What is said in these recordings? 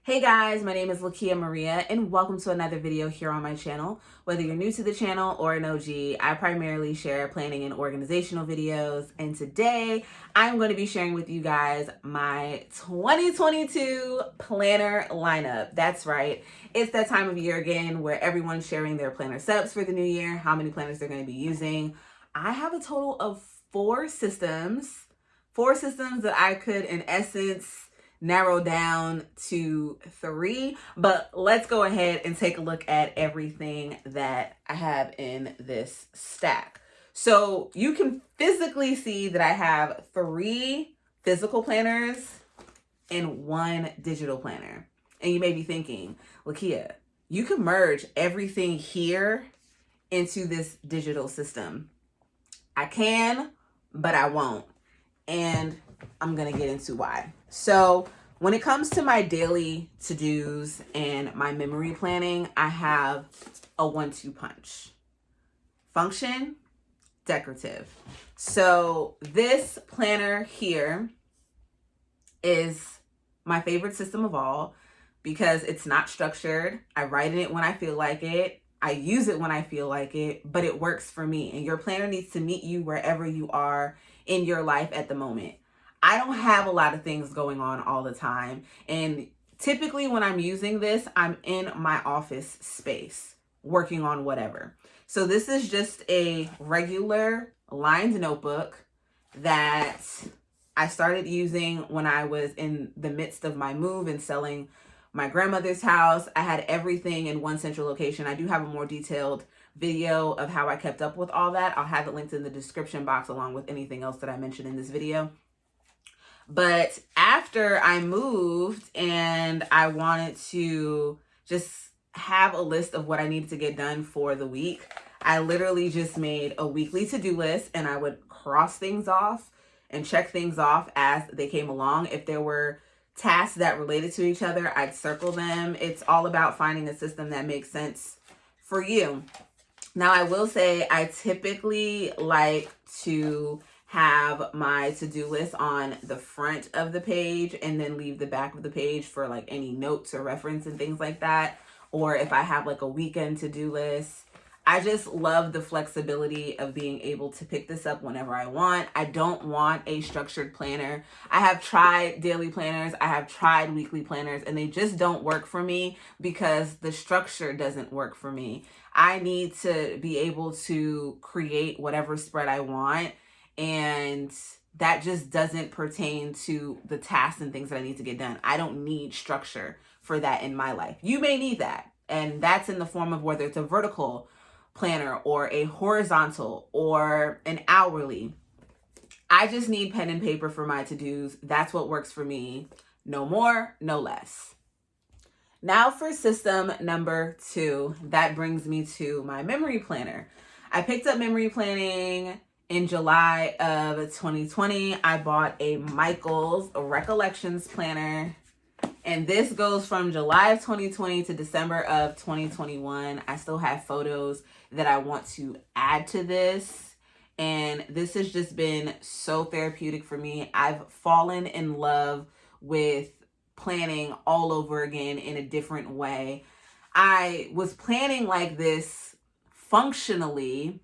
Hey guys, my name is Lakia Maria and welcome to another video here on my channel. Whether you're new to the channel or an OG, I primarily share planning and organizational videos, and today I'm going to be sharing with you guys my 2022 planner lineup. That's right, it's that time of year again where everyone's sharing their planner setups for the new year, how many planners they're going to be using. I have a total of four systems that I could in essence narrow down to three, but let's go ahead and take a look at everything that I have in this stack. So you can physically see that I have three physical planners and one digital planner. And you may be thinking, Lakia, you can merge everything here into this digital system. I can, but I won't. And I'm going to get into why. So when it comes to my daily to-dos and my memory planning, I have a 1-2 punch. Function, decorative. So this planner here is my favorite system of all because it's not structured. I write in it when I feel like it. I use it when I feel like it, but it works for me. And your planner needs to meet you wherever you are in your life at the moment. I don't have a lot of things going on all the time. And typically when I'm using this, I'm in my office space working on whatever. So this is just a regular lined notebook that I started using when I was in the midst of my move and selling my grandmother's house. I had everything in one central location. I do have a more detailed video of how I kept up with all that. I'll have it linked in the description box along with anything else that I mentioned in this video. But after I moved and I wanted to just have a list of what I needed to get done for the week, I literally just made a weekly to-do list and I would cross things off and check things off as they came along. If there were tasks that related to each other, I'd circle them. It's all about finding a system that makes sense for you. Now, I will say I typically like to have my to-do list on the front of the page and then leave the back of the page for like any notes or reference and things like that. Or if I have like a weekend to-do list, I just love the flexibility of being able to pick this up whenever I want. I don't want a structured planner. I have tried daily planners, I have tried weekly planners, and they just don't work for me because the structure doesn't work for me. I need to be able to create whatever spread I want, and that just doesn't pertain to the tasks and things that I need to get done. I don't need structure for that in my life. You may need that, and that's in the form of whether it's a vertical planner or a horizontal or an hourly. I just need pen and paper for my to-dos. That's what works for me. No more, no less. Now for system number 2, that brings me to my memory planner. I picked up memory planning in July of 2020. I bought a Michaels Recollections planner, and this goes from July of 2020 to December of 2021. I still have photos that I want to add to this, and this has just been so therapeutic for me. I've fallen in love with planning all over again in a different way. I was planning like this functionally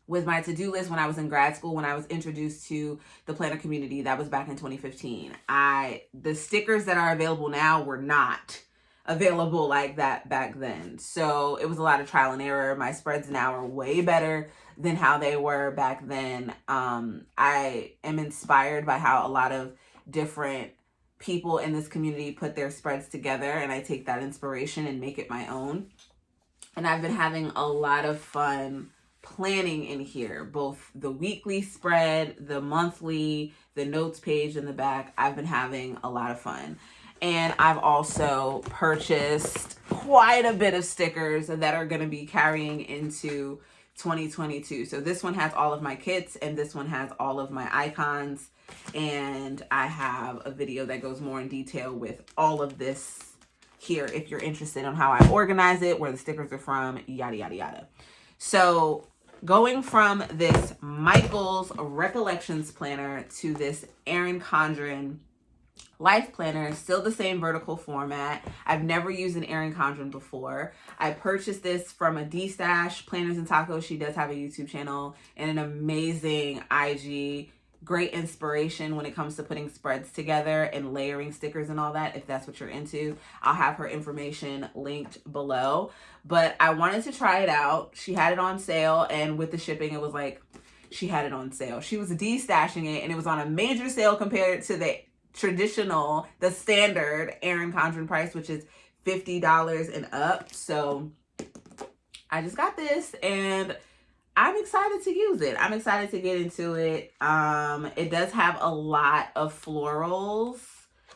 with my to-do list when I was in grad school, when I was introduced to the planner community. That was back in 2015. The stickers that are available now were not available like that back then. So it was a lot of trial and error. My spreads now are way better than how they were back then. I am inspired by how a lot of different people in this community put their spreads together, and I take that inspiration and make it my own. And I've been having a lot of fun planning in here, both the weekly spread, the monthly, the notes page in the back. I've been having a lot of fun. And I've also purchased quite a bit of stickers that are going to be carrying into 2022. So this one has all of my kits and this one has all of my icons. And I have a video that goes more in detail with all of this here if you're interested on how I organize it, where the stickers are from, yada, yada, yada. So going from this Michaels Recollections planner to this Erin Condren life planner, still the same vertical format. I've never used an Erin Condren before. I purchased this from a D-Stash, Planners and Tacos. She does have a YouTube channel and an amazing IG. Great inspiration when it comes to putting spreads together and layering stickers and all that, if that's what you're into. I'll have her information linked below. But I wanted to try it out. She had it on sale, and with the shipping, it was like, she had it on sale. She was de-stashing it, and it was on a major sale compared to the traditional, the standard Erin Condren price, which is $50 and up. So I just got this, and I'm excited to use it. I'm excited to get into it. It does have a lot of florals.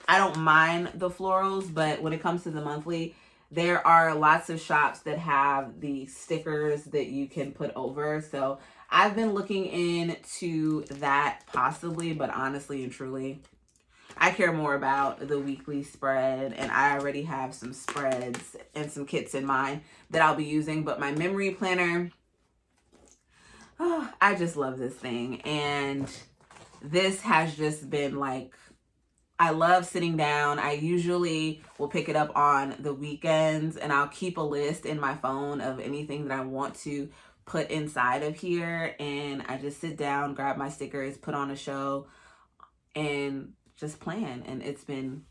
I don't mind the florals, but when it comes to the monthly, there are lots of shops that have the stickers that you can put over. So I've been looking into that possibly, but honestly and truly, I care more about the weekly spread, and I already have some spreads and some kits in mind that I'll be using. But my memory planner, oh, I just love this thing. And this has just been like, I love sitting down. I usually will pick it up on the weekends, and I'll keep a list in my phone of anything that I want to put inside of here. And I just sit down, grab my stickers, put on a show, and just plan. And it's been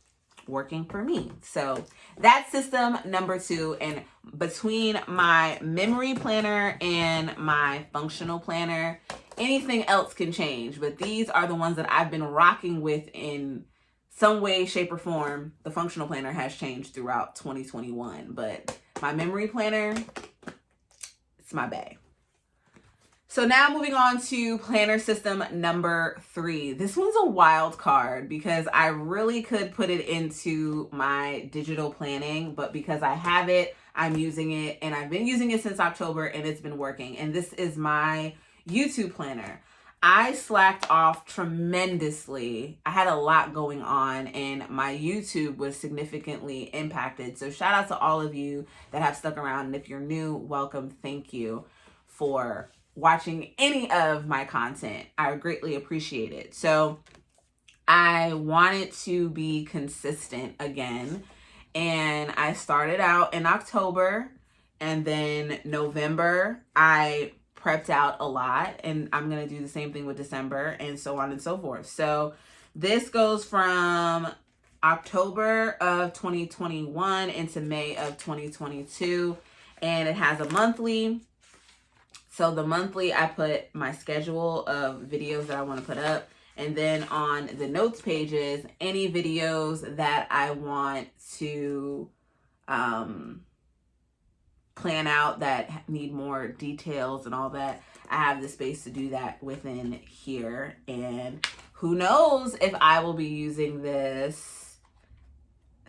working for me. So that's system number 2. And between my memory planner and my functional planner, anything else can change, but these are the ones that I've been rocking with in some way, shape, or form. The functional planner has changed throughout 2021, but my memory planner, it's my bae. So now moving on to planner system number 3. This one's a wild card because I really could put it into my digital planning, but because I have it, I'm using it, and I've been using it since October, and it's been working. And this is my YouTube planner. I slacked off tremendously. I had a lot going on, and my YouTube was significantly impacted. So shout out to all of you that have stuck around. And if you're new, welcome. Thank you for watching any of my content. I greatly appreciate it. So I wanted to be consistent again, and I started out in October, and then November I prepped out a lot, and I'm gonna do the same thing with December, and so on and so forth. So this goes from October of 2021 into May of 2022, and it has a monthly. So the monthly, I put my schedule of videos that I want to put up. And then on the notes pages, any videos that I want to plan out that need more details and all that, I have the space to do that within here. And who knows if I will be using this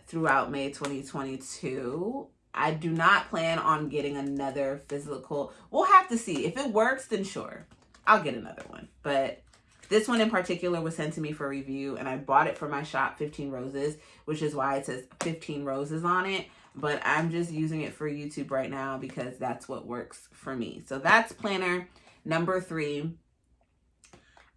throughout May 2022. I do not plan on getting another physical. We'll have to see. If it works, then sure, I'll get another one. But this one in particular was sent to me for review, and I bought it for my shop, 15 Roses, which is why it says 15 Roses on it. But I'm just using it for YouTube right now because that's what works for me. So that's planner number 3.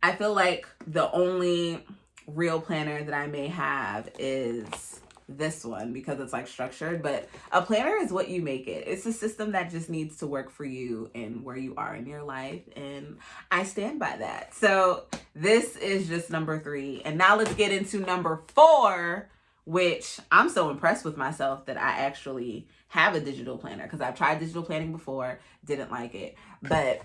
I feel like the only real planner that I may have is this one because it's like structured, but a planner is what you make it. It's a system that just needs to work for you and where you are in your life, and I stand by that. So this is just number 3, and now let's get into number 4, which I'm so impressed with myself that I actually have a digital planner, because I've tried digital planning before, didn't like it, but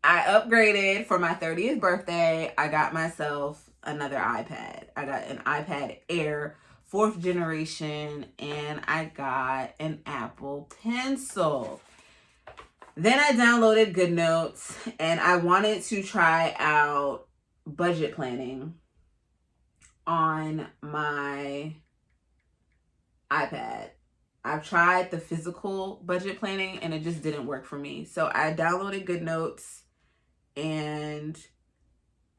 I upgraded for my 30th birthday. I got myself another iPad. I got an iPad Air 4th generation, and I got an Apple Pencil. Then I downloaded Goodnotes, and I wanted to try out budget planning on my iPad. I've tried the physical budget planning, and it just didn't work for me. So I downloaded Goodnotes, and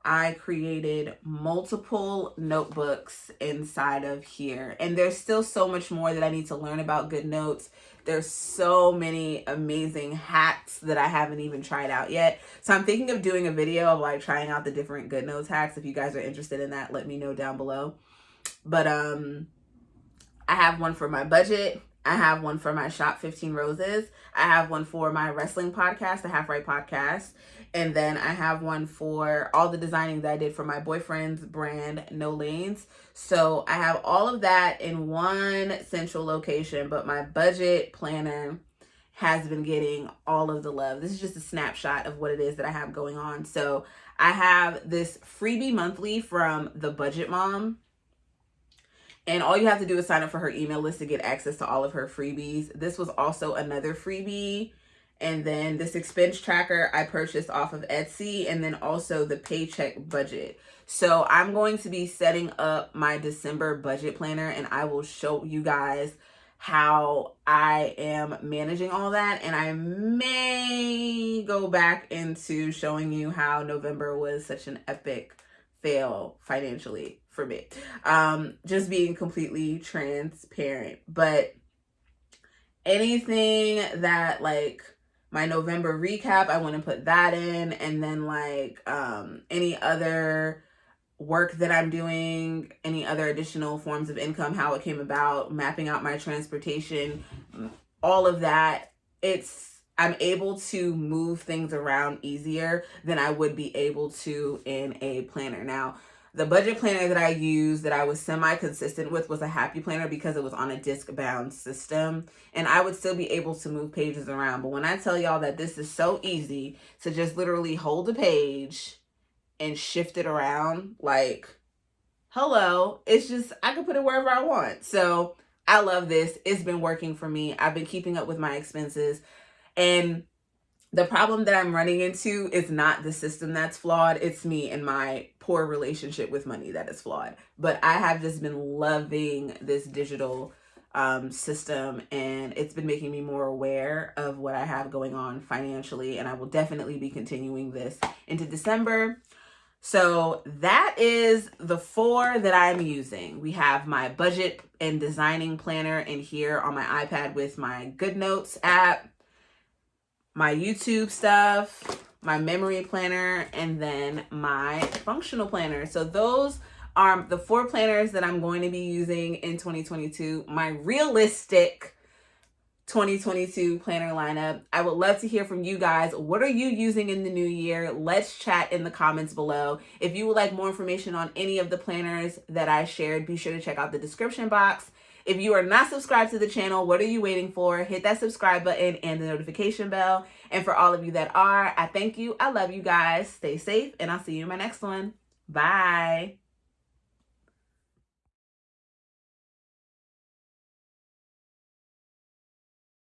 I created multiple notebooks inside of here. And there's still so much more that I need to learn about Goodnotes. There's so many amazing hacks that I haven't even tried out yet. So I'm thinking of doing a video of like trying out the different Goodnotes hacks. If you guys are interested in that, let me know down below. But I have one for my budget. I have one for my Shop 15 Roses. I have one for my wrestling podcast, the Half Right Podcast. And then I have one for all the designing that I did for my boyfriend's brand, No Lanes. So I have all of that in one central location, but my budget planner has been getting all of the love. This is just a snapshot of what it is that I have going on. So I have this freebie monthly from the Budget Mom. And all you have to do is sign up for her email list to get access to all of her freebies. This was also another freebie. And then this expense tracker I purchased off of Etsy, and then also the paycheck budget. So I'm going to be setting up my December budget planner, and I will show you guys how I am managing all that. And I may go back into showing you how November was such an epic fail financially for me. Just being completely transparent. But anything that like my November recap, I want to put that in. And then like any other work that I'm doing, any other additional forms of income, how it came about, mapping out my transportation, all of that. I'm able to move things around easier than I would be able to in a planner. Now, the budget planner that I used that I was semi-consistent with was a Happy Planner because it was on a disc-bound system. And I would still be able to move pages around. But when I tell y'all that this is so easy to just literally hold a page and shift it around, like, hello, it's just, I can put it wherever I want. So I love this. It's been working for me. I've been keeping up with my expenses. And the problem that I'm running into is not the system that's flawed. It's me and my poor relationship with money that is flawed. But I have just been loving this digital system, and it's been making me more aware of what I have going on financially. And I will definitely be continuing this into December. So that is the 4 that I'm using. We have my budget and designing planner in here on my iPad with my Goodnotes app, my YouTube stuff, my memory planner, and then my functional planner. So those are the 4 planners that I'm going to be using in 2022. My realistic 2022 planner lineup. I would love to hear from you guys. What are you using in the new year? Let's chat in the comments below. If you would like more information on any of the planners that I shared, be sure to check out the description box. If you are not subscribed to the channel, what are you waiting for? Hit that subscribe button and the notification bell. And for all of you that are, I thank you. I love you guys. Stay safe, and I'll see you in my next one. Bye.